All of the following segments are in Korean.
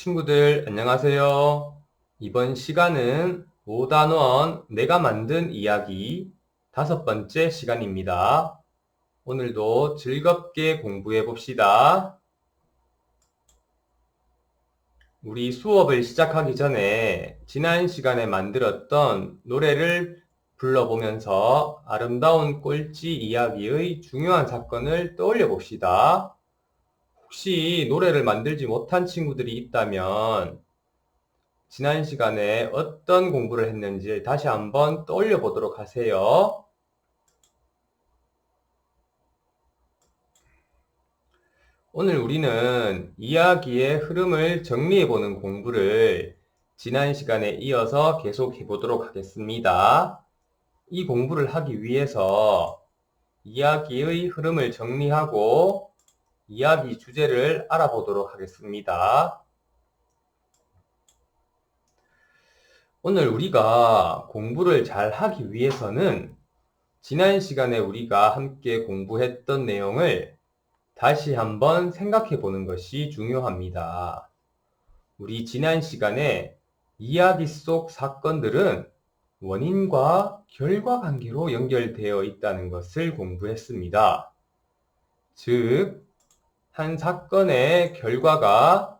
친구들 안녕하세요. 이번 시간은 5단원 내가 만든 이야기 5번째 시간입니다. 오늘도 즐겁게 공부해 봅시다. 우리 수업을 시작하기 전에 지난 시간에 만들었던 노래를 불러보면서 아름다운 꼴찌 이야기의 중요한 사건을 떠올려 봅시다. 혹시 노래를 만들지 못한 친구들이 있다면 지난 시간에 어떤 공부를 했는지 다시 한번 떠올려 보도록 하세요. 오늘 우리는 이야기의 흐름을 정리해 보는 공부를 지난 시간에 이어서 계속 해보도록 하겠습니다. 이 공부를 하기 위해서 이야기의 흐름을 정리하고 이야기 주제를 알아보도록 하겠습니다. 오늘 우리가 공부를 잘 하기 위해서는 지난 시간에 우리가 함께 공부했던 내용을 다시 한번 생각해 보는 것이 중요합니다. 우리 지난 시간에 이야기 속 사건들은 원인과 결과 관계로 연결되어 있다는 것을 공부했습니다. 즉, 한 사건의 결과가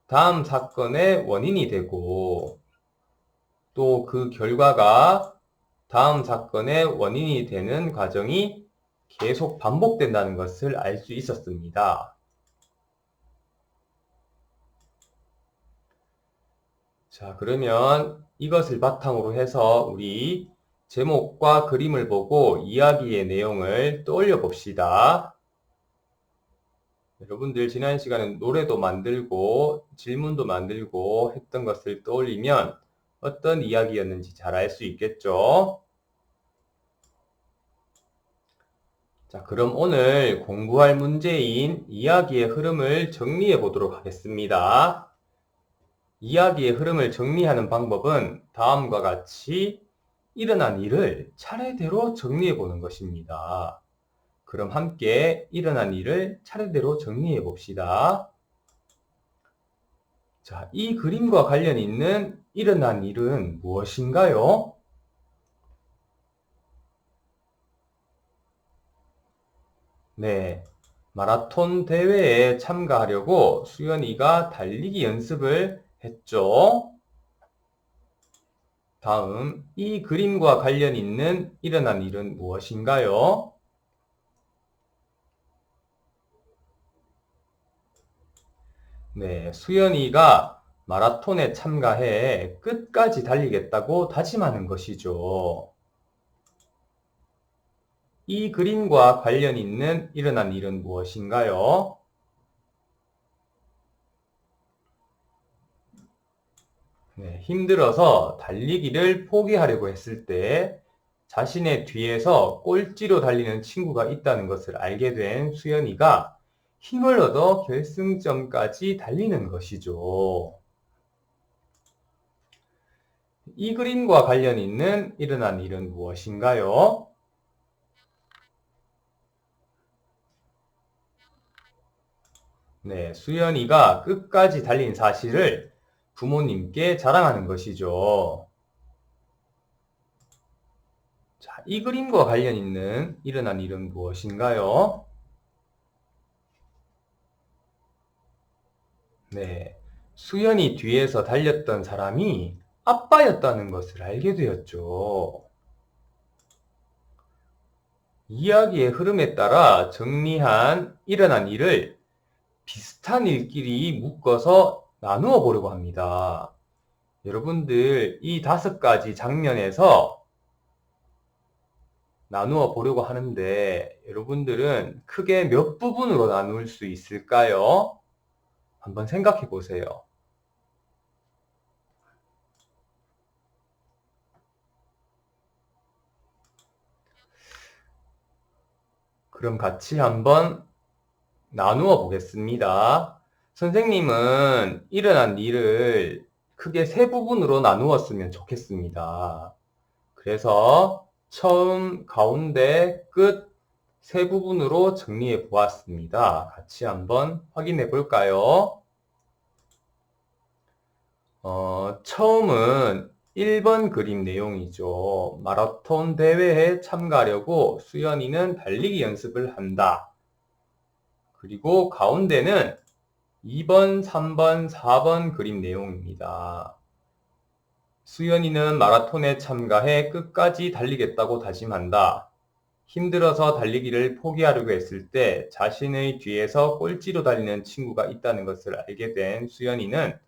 다음 사건의 원인이 되고 또 그 결과가 다음 사건의 원인이 되는 과정이 계속 반복된다는 것을 알 수 있었습니다. 자, 그러면 이것을 바탕으로 해서 우리 제목과 그림을 보고 이야기의 내용을 떠올려 봅시다. 여러분들 지난 시간에 노래도 만들고 질문도 만들고 했던 것을 떠올리면 어떤 이야기였는지 잘 알 수 있겠죠? 자, 그럼 오늘 공부할 문제인 이야기의 흐름을 정리해 보도록 하겠습니다. 이야기의 흐름을 정리하는 방법은 다음과 같이 일어난 일을 차례대로 정리해 보는 것입니다. 그럼 함께 일어난 일을 차례대로 정리해 봅시다. 자, 이 그림과 관련 있는 일어난 일은 무엇인가요? 네, 마라톤 대회에 참가하려고 수연이가 달리기 연습을 했죠. 다음, 이 그림과 관련 있는 일어난 일은 무엇인가요? 네, 수연이가 마라톤에 참가해 끝까지 달리겠다고 다짐하는 것이죠. 이 그림과 관련 있는 일어난 일은 무엇인가요? 네, 힘들어서 달리기를 포기하려고 했을 때 자신의 뒤에서 꼴찌로 달리는 친구가 있다는 것을 알게 된 수연이가 힘을 얻어 결승점까지 달리는 것이죠. 이 그림과 관련 있는 일어난 일은 무엇인가요? 네, 수연이가 끝까지 달린 사실을 부모님께 자랑하는 것이죠. 자, 이 그림과 관련 있는 일어난 일은 무엇인가요? 네, 수연이 뒤에서 달렸던 사람이 아빠였다는 것을 알게 되었죠. 이야기의 흐름에 따라 정리한 일어난 일을 비슷한 일끼리 묶어서 나누어 보려고 합니다. 여러분들 이 5가지 장면에서 나누어 보려고 하는데 여러분들은 크게 몇 부분으로 나눌 수 있을까요? 한번 생각해 보세요. 그럼 같이 한번 나누어 보겠습니다. 선생님은 일어난 일을 크게 3부분으로 나누었으면 좋겠습니다. 그래서 처음, 가운데, 끝 3부분으로 정리해 보았습니다. 같이 한번 확인해 볼까요? 처음은 1번 그림 내용이죠. 마라톤 대회에 참가하려고 수연이는 달리기 연습을 한다. 그리고 가운데는 2번, 3번, 4번 그림 내용입니다. 수연이는 마라톤에 참가해 끝까지 달리겠다고 다짐한다. 힘들어서 달리기를 포기하려고 했을 때 자신의 뒤에서 꼴찌로 달리는 친구가 있다는 것을 알게 된 수연이는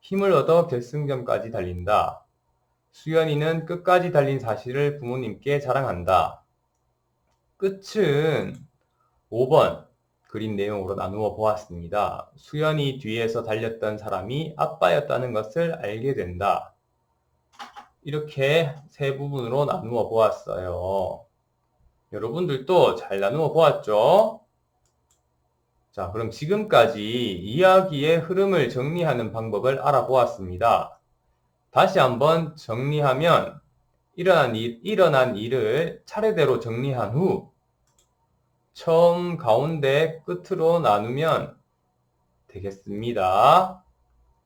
힘을 얻어 결승점까지 달린다. 수연이는 끝까지 달린 사실을 부모님께 자랑한다. 끝은 5번 그림 내용으로 나누어 보았습니다. 수연이 뒤에서 달렸던 사람이 아빠였다는 것을 알게 된다. 이렇게 세 부분으로 나누어 보았어요. 여러분들도 잘 나누어 보았죠? 자, 그럼 지금까지 이야기의 흐름을 정리하는 방법을 알아보았습니다. 다시 한번 정리하면 일어난 일을 차례대로 정리한 후 처음, 가운데, 끝으로 나누면 되겠습니다.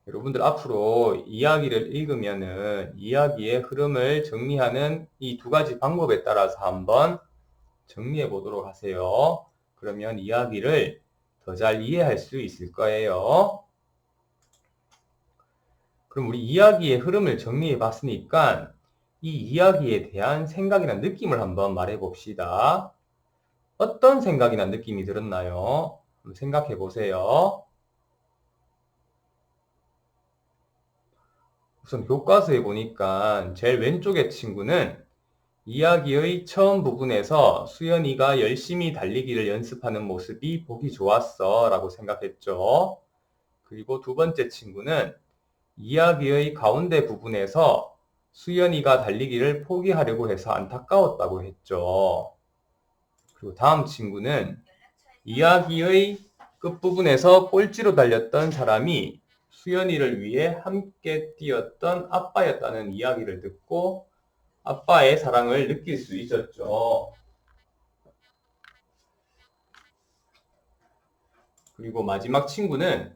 여러분들 앞으로 이야기를 읽으면은 이야기의 흐름을 정리하는 이 두 가지 방법에 따라서 한번 정리해 보도록 하세요. 그러면 이야기를 더 잘 이해할 수 있을 거예요. 그럼 우리 이야기의 흐름을 정리해 봤으니까 이 이야기에 대한 생각이나 느낌을 한번 말해 봅시다. 어떤 생각이나 느낌이 들었나요? 한번 생각해 보세요. 우선 교과서에 보니까 제일 왼쪽의 친구는 이야기의 처음 부분에서 수연이가 열심히 달리기를 연습하는 모습이 보기 좋았어 라고 생각했죠. 그리고 두 번째 친구는 이야기의 가운데 부분에서 수연이가 달리기를 포기하려고 해서 안타까웠다고 했죠. 그리고 다음 친구는 이야기의 끝부분에서 꼴찌로 달렸던 사람이 수연이를 위해 함께 뛰었던 아빠였다는 이야기를 듣고 아빠의 사랑을 느낄 수 있었죠. 그리고 마지막 친구는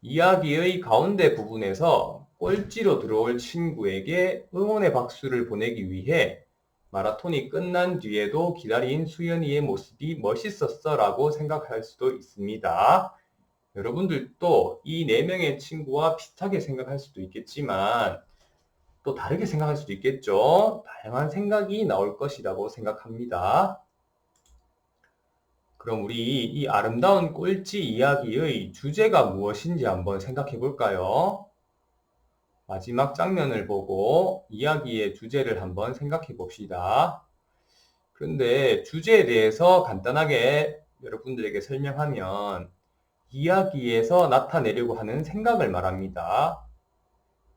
이야기의 가운데 부분에서 꼴찌로 들어올 친구에게 응원의 박수를 보내기 위해 마라톤이 끝난 뒤에도 기다린 수연이의 모습이 멋있었어 라고 생각할 수도 있습니다. 여러분들도 이 4명의 친구와 비슷하게 생각할 수도 있겠지만 또 다르게 생각할 수도 있겠죠. 다양한 생각이 나올 것이라고 생각합니다. 그럼 우리 이 아름다운 꼴찌 이야기의 주제가 무엇인지 한번 생각해 볼까요? 마지막 장면을 보고 이야기의 주제를 한번 생각해 봅시다. 그런데 주제에 대해서 간단하게 여러분들에게 설명하면 이야기에서 나타내려고 하는 생각을 말합니다.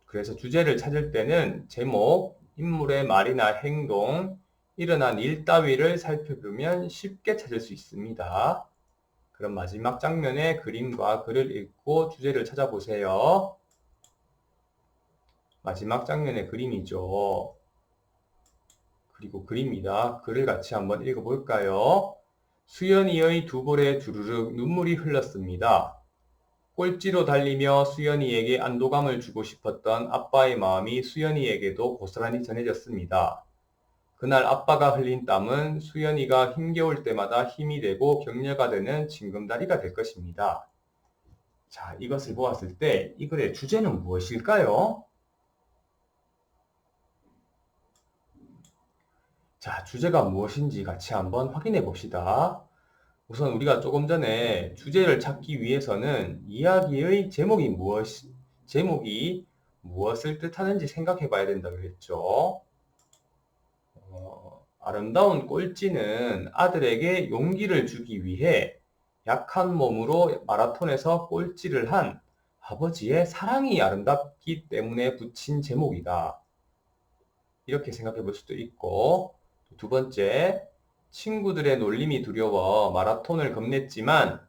그래서 주제를 찾을 때는 제목, 인물의 말이나 행동, 일어난 일 따위를 살펴보면 쉽게 찾을 수 있습니다. 그럼 마지막 장면의 그림과 글을 읽고 주제를 찾아보세요. 마지막 장면의 그림이죠. 그리고 글입니다. 글을 같이 한번 읽어볼까요? 수연이의 두 볼에 주르륵 눈물이 흘렀습니다. 꼴찌로 달리며 수연이에게 안도감을 주고 싶었던 아빠의 마음이 수연이에게도 고스란히 전해졌습니다. 그날 아빠가 흘린 땀은 수연이가 힘겨울 때마다 힘이 되고 격려가 되는 징검다리가 될 것입니다. 자, 이것을 보았을 때 이 글의 주제는 무엇일까요? 자, 주제가 무엇인지 같이 한번 확인해 봅시다. 우선 우리가 조금 전에 주제를 찾기 위해서는 이야기의 제목이 무엇을 뜻하는지 생각해 봐야 된다고 했죠. 아름다운 꼴찌는 아들에게 용기를 주기 위해 약한 몸으로 마라톤에서 꼴찌를 한 아버지의 사랑이 아름답기 때문에 붙인 제목이다. 이렇게 생각해 볼 수도 있고, 두 번째, 친구들의 놀림이 두려워 마라톤을 겁냈지만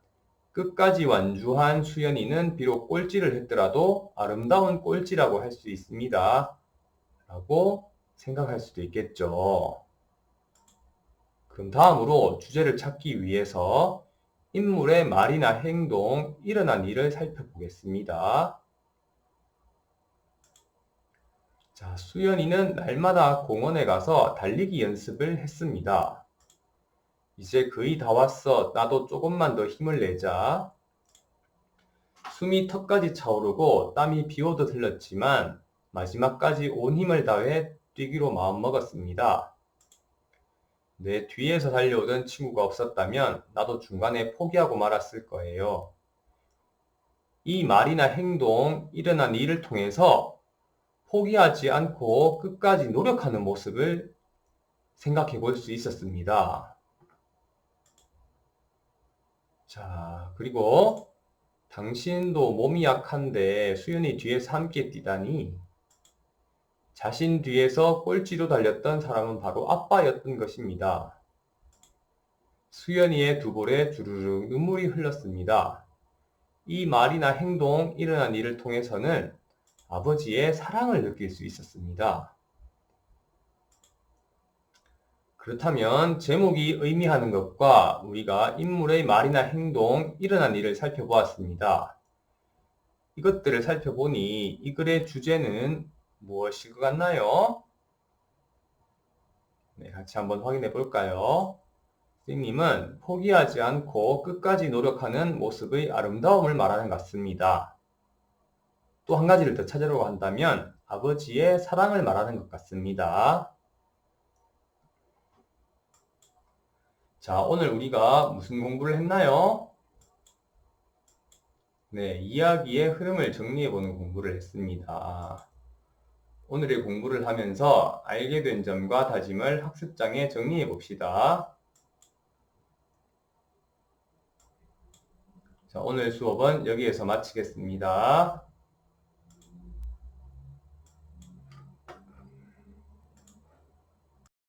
끝까지 완주한 수연이는 비록 꼴찌를 했더라도 아름다운 꼴찌라고 할 수 있습니다. 라고 생각할 수도 있겠죠. 그럼 다음으로 주제를 찾기 위해서 인물의 말이나 행동, 일어난 일을 살펴보겠습니다. 자, 수연이는 날마다 공원에 가서 달리기 연습을 했습니다. 이제 거의 다 왔어. 나도 조금만 더 힘을 내자. 숨이 턱까지 차오르고 땀이 비오듯 흘렀지만 마지막까지 온 힘을 다해 뛰기로 마음먹었습니다. 내 뒤에서 달려오던 친구가 없었다면 나도 중간에 포기하고 말았을 거예요. 이 말이나 행동, 일어난 일을 통해서 포기하지 않고 끝까지 노력하는 모습을 생각해 볼 수 있었습니다. 자, 그리고 당신도 몸이 약한데 수연이 뒤에서 함께 뛰다니. 자신 뒤에서 꼴찌로 달렸던 사람은 바로 아빠였던 것입니다. 수연이의 두 볼에 주르륵 눈물이 흘렀습니다. 이 말이나 행동, 일어난 일을 통해서는 아버지의 사랑을 느낄 수 있었습니다. 그렇다면 제목이 의미하는 것과 우리가 인물의 말이나 행동, 일어난 일을 살펴보았습니다. 이것들을 살펴보니 이 글의 주제는 무엇일 것 같나요? 네, 같이 한번 확인해 볼까요? 선생님은 포기하지 않고 끝까지 노력하는 모습의 아름다움을 말하는 것 같습니다. 또 한 가지를 더 찾으려고 한다면 아버지의 사랑을 말하는 것 같습니다. 자, 오늘 우리가 무슨 공부를 했나요? 네, 이야기의 흐름을 정리해보는 공부를 했습니다. 오늘의 공부를 하면서 알게 된 점과 다짐을 학습장에 정리해 봅시다. 자, 오늘 수업은 여기에서 마치겠습니다.